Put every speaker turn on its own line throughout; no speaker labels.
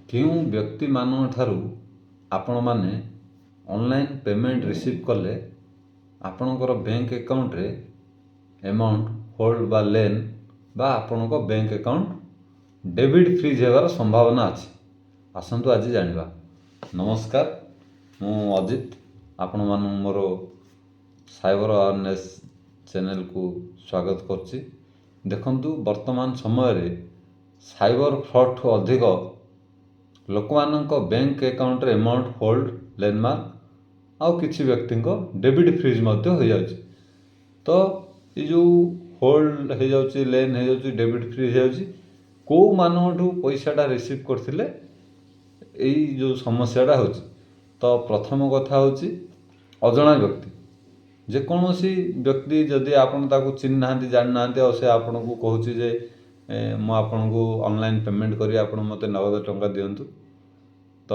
କେଉଁ ବ୍ୟକ୍ତିମାନଙ୍କ ଠାରୁ ଆପଣମାନେ ଅନଲାଇନ୍ ପେମେଣ୍ଟ ରିସିଭ୍ କଲେ ଆପଣଙ୍କର ବ୍ୟାଙ୍କ ଆକାଉଣ୍ଟରେ ଆମାଉଣ୍ଟ ହୋଲ୍ଡ ବା ଲେନ୍ ବା ଆପଣଙ୍କ ବ୍ୟାଙ୍କ ଆକାଉଣ୍ଟ ଡେବିଟ୍ ଫ୍ରିଜ୍ ହେବାର ସମ୍ଭାବନା ଅଛି। ଆସନ୍ତୁ ଆଜି ଜାଣିବା। ନମସ୍କାର, ମୁଁ ଅଜିତ ଆପଣମାନଙ୍କୁ ମୋର ସାଇବର ଆୱାରନେସ୍ ଚ୍ୟାନେଲକୁ ସ୍ୱାଗତ କରୁଛି। ଦେଖନ୍ତୁ, ବର୍ତ୍ତମାନ ସମୟରେ ସାଇବର ଫ୍ରଡ଼ଠୁ ଅଧିକ ଲୋକମାନଙ୍କ ବ୍ୟାଙ୍କ ଆକାଉଣ୍ଟରେ ଆମାଉଣ୍ଟ ହୋଲ୍ଡ ଲେଣ୍ଡମାର୍କ ଆଉ କିଛି ବ୍ୟକ୍ତିଙ୍କ ଡେବିଟ୍ ଫ୍ରିଜ୍ ମଧ୍ୟ ହୋଇଯାଉଛି। ତ ଏ ଯେଉଁ ହୋଲ୍ଡ ହୋଇଯାଉଛି, ଲେନ୍ ହୋଇଯାଉଛି, ଡେବିଟ୍ ଫ୍ରିଜ୍ ହୋଇଯାଉଛି, କେଉଁମାନଙ୍କଠୁ ପଇସାଟା ରିସିଭ୍ କରିଥିଲେ ଏଇ ଯେଉଁ ସମସ୍ୟାଟା ହେଉଛି। ତ ପ୍ରଥମ କଥା ହେଉଛି ଅଜଣା ବ୍ୟକ୍ତି। ଯେକୌଣସି ବ୍ୟକ୍ତି ଯଦି ଆପଣ ତାକୁ ଚିହ୍ନି ନାହାନ୍ତି, ଜାଣିନାହାନ୍ତି, ଆଉ ସେ ଆପଣଙ୍କୁ କହୁଛି ଯେ ମୁଁ ଆପଣଙ୍କୁ ଅନଲାଇନ୍ ପେମେଣ୍ଟ କରି ଆପଣ ମୋତେ ନଗଦ ଟଙ୍କା ଦିଅନ୍ତୁ, ତ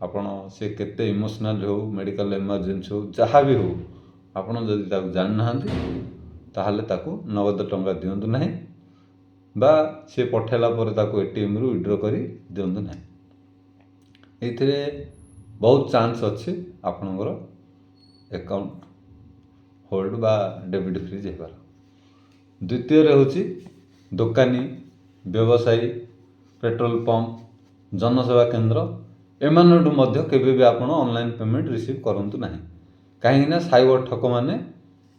ଆପଣ ସେ କେତେ ଇମୋସନାଲ୍ ହେଉ, ମେଡ଼ିକାଲ ଏମର୍ଜେନ୍ସି ହେଉ, ଯାହା ବି ହେଉ, ଆପଣ ଯଦି ତାକୁ ଜାଣିନାହାନ୍ତି ତାହେଲେ ତାକୁ ନଗଦ ଟଙ୍କା ଦିଅନ୍ତୁ ନାହିଁ ବା ସେ ପଠାଇଲା ପରେ ତାକୁ ATMରୁ ୱିଡ୍ର କରି ଦିଅନ୍ତୁ ନାହିଁ। ଏଇଥିରେ ବହୁତ ଚାନ୍ସ ଅଛି ଆପଣଙ୍କର ଆକାଉଣ୍ଟ ହୋଲ୍ଡ ବା ଡେବିଟ୍ ଫ୍ରିଜ୍ ହେବାର। ଦ୍ୱିତୀୟରେ ହେଉଛି ଦୋକାନୀ, ବ୍ୟବସାୟୀ, ପେଟ୍ରୋଲ ପମ୍ପ, ଜନସେବା କେନ୍ଦ୍ର, ଏମାନଙ୍କଠୁ ମଧ୍ୟ କେବେ ବି ଆପଣ ଅନଲାଇନ୍ ପେମେଣ୍ଟ ରିସିଭ୍ କରନ୍ତୁ ନାହିଁ। କାହିଁକିନା ସାଇବର ଠକମାନେ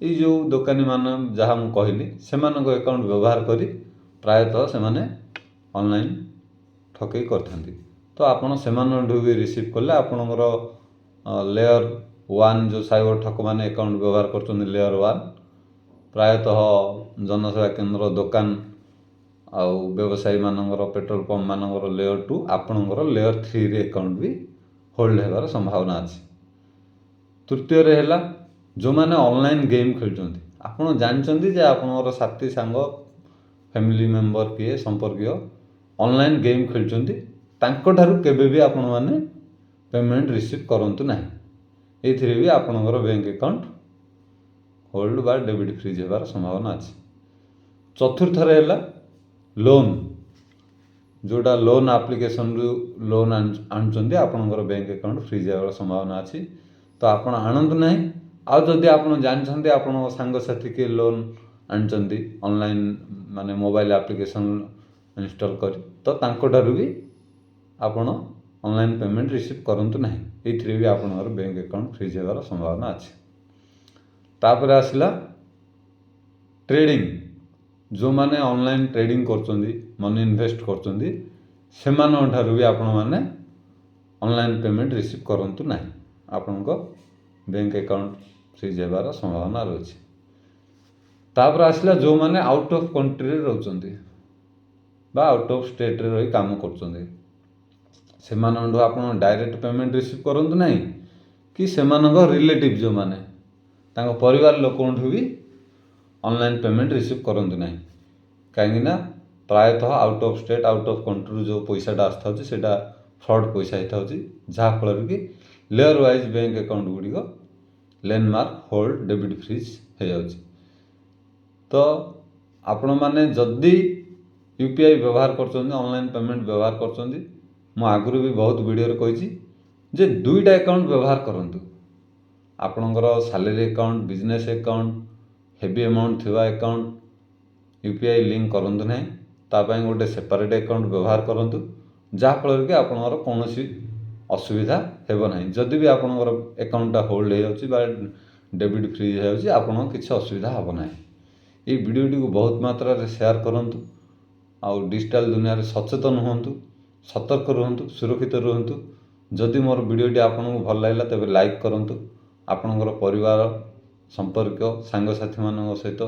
ଏଇ ଯେଉଁ ଦୋକାନୀମାନେ ଯାହା ମୁଁ କହିଲି ସେମାନଙ୍କ ଆକାଉଣ୍ଟ ବ୍ୟବହାର କରି ପ୍ରାୟତଃ ସେମାନେ ଅନଲାଇନ୍ ଠକେଇ କରିଥାନ୍ତି। ତ ଆପଣ ସେମାନଙ୍କଠୁ ବି ରିସିଭ୍ କଲେ ଆପଣଙ୍କର ଲେୟର 1 ଯେଉଁ ସାଇବର ଠକମାନେ ଆକାଉଣ୍ଟ ବ୍ୟବହାର କରୁଛନ୍ତି, ଲେୟର 1 ପ୍ରାୟତଃ ଜନସେବା କେନ୍ଦ୍ର, ଦୋକାନ ଆଉ ବ୍ୟବସାୟୀମାନଙ୍କର, ପେଟ୍ରୋଲ ପମ୍ପ ମାନଙ୍କର ଲେୟର 2, ଆପଣଙ୍କର ଲେୟର 3ରେ ଆକାଉଣ୍ଟ ବି ହୋଲ୍ଡ ହେବାର ସମ୍ଭାବନା ଅଛି। ତୃତୀୟରେ ହେଲା ଯେଉଁମାନେ ଅନଲାଇନ୍ ଗେମ୍ ଖେଳୁଛନ୍ତି। ଆପଣ ଜାଣିଛନ୍ତି ଯେ ଆପଣଙ୍କର ସାଥୀ, ସାଙ୍ଗ, ଫ୍ୟାମିଲି ମେମ୍ବର, କିଏ ସମ୍ପର୍କୀୟ ଅନଲାଇନ୍ ଗେମ୍ ଖେଳୁଛନ୍ତି, ତାଙ୍କଠାରୁ କେବେ ବି ଆପଣମାନେ ପେମେଣ୍ଟ ରିସିଭ୍ କରନ୍ତୁ ନାହିଁ। ଏଇଥିରେ ବି ଆପଣଙ୍କର ବ୍ୟାଙ୍କ ଆକାଉଣ୍ଟ ହୋଲ୍ଡ ବା ଡେବିଟ୍ ଫ୍ରିଜ୍ ହେବାର ସମ୍ଭାବନା ଅଛି। ଚତୁର୍ଥରେ ହେଲା ଲୋନ୍। ଯେଉଁଟା ଲୋନ୍ ଆପ୍ଲିକେସନରୁ ଲୋନ୍ ଆଣୁଛନ୍ତି, ଆପଣଙ୍କର ବ୍ୟାଙ୍କ ଆକାଉଣ୍ଟ ଫ୍ରିଜ୍ ହେବାର ସମ୍ଭାବନା ଅଛି। ତ ଆପଣ ଆଣନ୍ତୁ ନାହିଁ। ଆଉ ଯଦି ଆପଣ ଜାଣିଛନ୍ତି ଆପଣଙ୍କ ସାଙ୍ଗସାଥି କିଏ ଲୋନ୍ ଆଣିଛନ୍ତି ଅନଲାଇନ୍ ମାନେ ମୋବାଇଲ ଆପ୍ଲିକେସନ ଇନଷ୍ଟଲ୍ କରି, ତ ତାଙ୍କଠାରୁ ବି ଆପଣ ଅନଲାଇନ୍ ପେମେଣ୍ଟ ରିସିଭ୍ କରନ୍ତୁ ନାହିଁ। ଏଇଥିରେ ବି ଆପଣଙ୍କର ବ୍ୟାଙ୍କ ଆକାଉଣ୍ଟ ଫ୍ରିଜ୍ ହେବାର ସମ୍ଭାବନା ଅଛି। ତାପରେ ଆସିଲା ଟ୍ରେଡ଼ିଂ। ଯେଉଁମାନେ ଅନଲାଇନ୍ ଟ୍ରେଡ଼ିଂ କରୁଛନ୍ତି, ମନି ଇନଭେଷ୍ଟ କରୁଛନ୍ତି, ସେମାନଙ୍କ ଠାରୁ ବି ଆପଣମାନେ ଅନଲାଇନ୍ ପେମେଣ୍ଟ ରିସିଭ୍ କରନ୍ତୁ ନାହିଁ। ଆପଣଙ୍କ ବ୍ୟାଙ୍କ ଆକାଉଣ୍ଟ ଫ୍ରିଜ୍ ହେବାର ସମ୍ଭାବନା ରହିଛି। ତାପରେ ଆସିଲା ଯେଉଁମାନେ ଆଉଟ୍ ଅଫ୍ କଣ୍ଟ୍ରିରେ ରହୁଛନ୍ତି ବା ଆଉଟ୍ ଅଫ୍ ଷ୍ଟେଟ୍ରେ ରହି କାମ କରୁଛନ୍ତି, ସେମାନଙ୍କଠୁ ଆପଣ ଡାଇରେକ୍ଟ ପେମେଣ୍ଟ ରିସିଭ୍ କରନ୍ତୁ ନାହିଁ, କି ସେମାନଙ୍କ ରିଲେଟିଭ୍ ଯେଉଁମାନେ ତାଙ୍କ ପରିବାର ଲୋକଙ୍କଠୁ ବି ଅନଲାଇନ୍ ପେମେଣ୍ଟ ରିସିଭ୍ କରନ୍ତୁ ନାହିଁ। କାହିଁକିନା ପ୍ରାୟତଃ out of state, out of କଣ୍ଟ୍ରିରୁ ଯେଉଁ ପଇସାଟା ଆସିଥାଉଛି ସେଇଟା ଫ୍ରଡ଼୍ ପଇସା ହେଇଥାଉଛି, ଯାହାଫଳରେ କି ଲେୟର ୱାଇଜ୍ ବ୍ୟାଙ୍କ ଆକାଉଣ୍ଟ ଗୁଡ଼ିକ ଲେଣ୍ଡମାର୍କ, ହୋଲ୍ଡ, ଡେବିଟ୍ ଫ୍ରିଜ୍ ହେଇଯାଉଛି। ତ ଆପଣମାନେ ଯଦି UPI ବ୍ୟବହାର କରୁଛନ୍ତି, ଅନଲାଇନ୍ ପେମେଣ୍ଟ ବ୍ୟବହାର କରୁଛନ୍ତି, ମୁଁ ଆଗରୁ ବି ବହୁତ ଭିଡ଼ିଓରେ କହିଛି ଯେ 2ଟା ଆକାଉଣ୍ଟ ବ୍ୟବହାର କରନ୍ତୁ। ଆପଣଙ୍କର salary account, business account, heavy amount ଥିବା ଆକାଉଣ୍ଟ UPI ଲିଙ୍କ କରନ୍ତୁ ନାହିଁ। ତା ପାଇଁ ଗୋଟେ ସେପାରେଟ୍ ଆକାଉଣ୍ଟ ବ୍ୟବହାର କରନ୍ତୁ, ଯାହାଫଳରେ କି ଆପଣଙ୍କର କୌଣସି ଅସୁବିଧା ହେବ ନାହିଁ। ଯଦି ବି ଆପଣଙ୍କର ଆକାଉଣ୍ଟଟା ହୋଲ୍ଡ ହେଇଯାଉଛି ବା ଡେବିଟ୍ ଫ୍ରିଜ୍ ହେଇଯାଉଛି, ଆପଣଙ୍କ କିଛି ଅସୁବିଧା ହେବ ନାହିଁ। ଏଇ ଭିଡ଼ିଓଟିକୁ ବହୁତ ମାତ୍ରାରେ ସେୟାର କରନ୍ତୁ। ଆଉ ଡିଜିଟାଲ ଦୁନିଆରେ ସଚେତନ ହୁଅନ୍ତୁ, ସତର୍କ ରୁହନ୍ତୁ, ସୁରକ୍ଷିତ ରୁହନ୍ତୁ। ଯଦି ମୋର ଭିଡ଼ିଓଟି ଆପଣଙ୍କୁ ଭଲ ଲାଗିଲା ତେବେ ଲାଇକ୍ କରନ୍ତୁ। ଆପଣଙ୍କର ପରିବାର, ସମ୍ପର୍କୀୟ, ସାଙ୍ଗସାଥିମାନଙ୍କ ସହିତ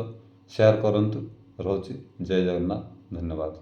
ସେୟାର କରନ୍ତୁ। ରହୁଛି। ଜୟ ଜଗନ୍ନାଥ। ଧନ୍ୟବାଦ।